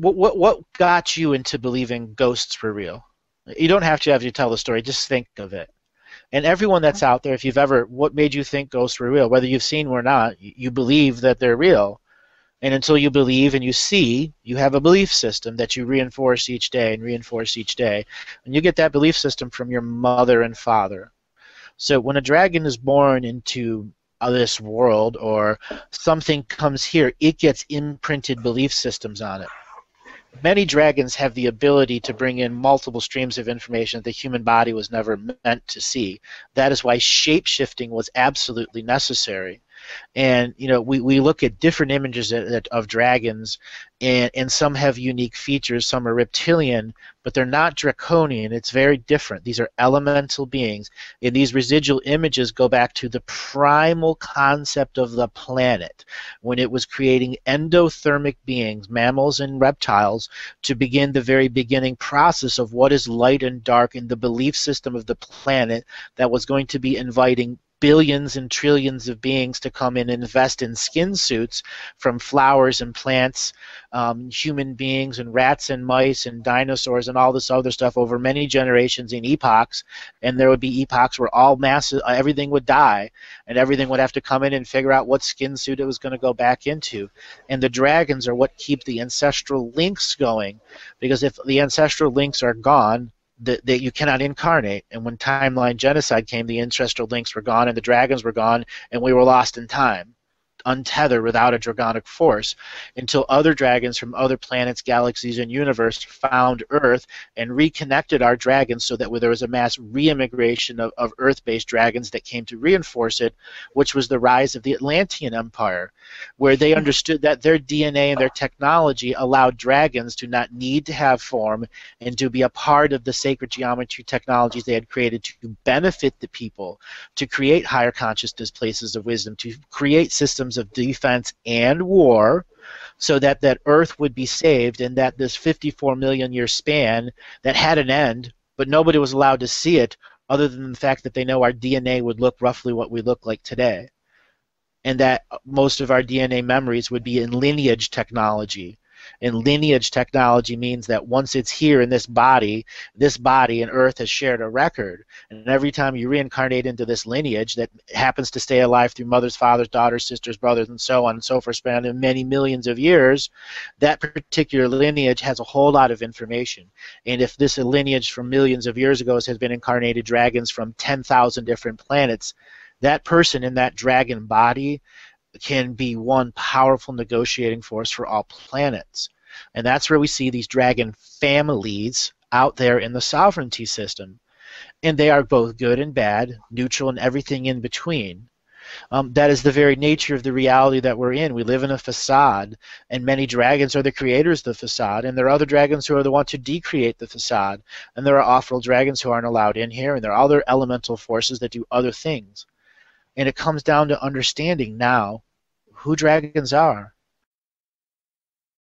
what got you into believing ghosts were real? You don't have to tell the story. Just think of it. And everyone that's out there, if you've ever, what made you think ghosts were real? Whether you've seen them or not, you believe that they're real. And until you believe and you see, you have a belief system that you reinforce each day and reinforce each day. And you get that belief system from your mother and father. So when a dragon is born into this world or something comes here, it gets imprinted belief systems on it. Many dragons have the ability to bring in multiple streams of information that the human body was never meant to see. That is why shape-shifting was absolutely necessary. And we look at different images of dragons, and some have unique features. Some are reptilian, but they're not draconian. It's very different. These are elemental beings, and these residual images go back to the primal concept of the planet when it was creating endothermic beings, mammals and reptiles, to begin the very beginning process of what is light and dark in the belief system of the planet that was going to be inviting billions and trillions of beings to come and invest in skin suits from flowers and plants, human beings and rats and mice and dinosaurs and all this other stuff over many generations and epochs. And there would be epochs where everything would die, and everything would have to come in and figure out what skin suit it was going to go back into. And the dragons are what keep the ancestral links going, because if the ancestral links are gone, that you cannot incarnate. And when timeline genocide came, the ancestral links were gone and the dragons were gone, and we were lost in time, untethered without a dragonic force, until other dragons from other planets, galaxies, and universe found Earth and reconnected our dragons, so that there was a mass re-immigration of Earth-based dragons that came to reinforce it, which was the rise of the Atlantean Empire, where they understood that their DNA and their technology allowed dragons to not need to have form and to be a part of the sacred geometry technologies they had created to benefit the people, to create higher consciousness places of wisdom, to create systems of defense and war, so that Earth would be saved, and that this 54 million year span that had an end, but nobody was allowed to see it other than the fact that they know our DNA would look roughly what we look like today, and that most of our DNA memories would be in lineage technology. And lineage technology means that once it's here in this body and Earth has shared a record. And every time you reincarnate into this lineage that happens to stay alive through mothers, fathers, daughters, sisters, brothers, and so on and so forth, spanning many millions of years, that particular lineage has a whole lot of information. And if this lineage from millions of years ago has been incarnated dragons from 10,000 different planets, that person in that dragon body can be one powerful negotiating force for all planets. And that's where we see these dragon families out there in the sovereignty system. And they are both good and bad, neutral, and everything in between. That is the very nature of the reality that we're in. We live in a facade, and many dragons are the creators of the facade, and there are other dragons who are the ones to decreate the facade. And there are off-world dragons who aren't allowed in here, and there are other elemental forces that do other things. And it comes down to understanding now who dragons are.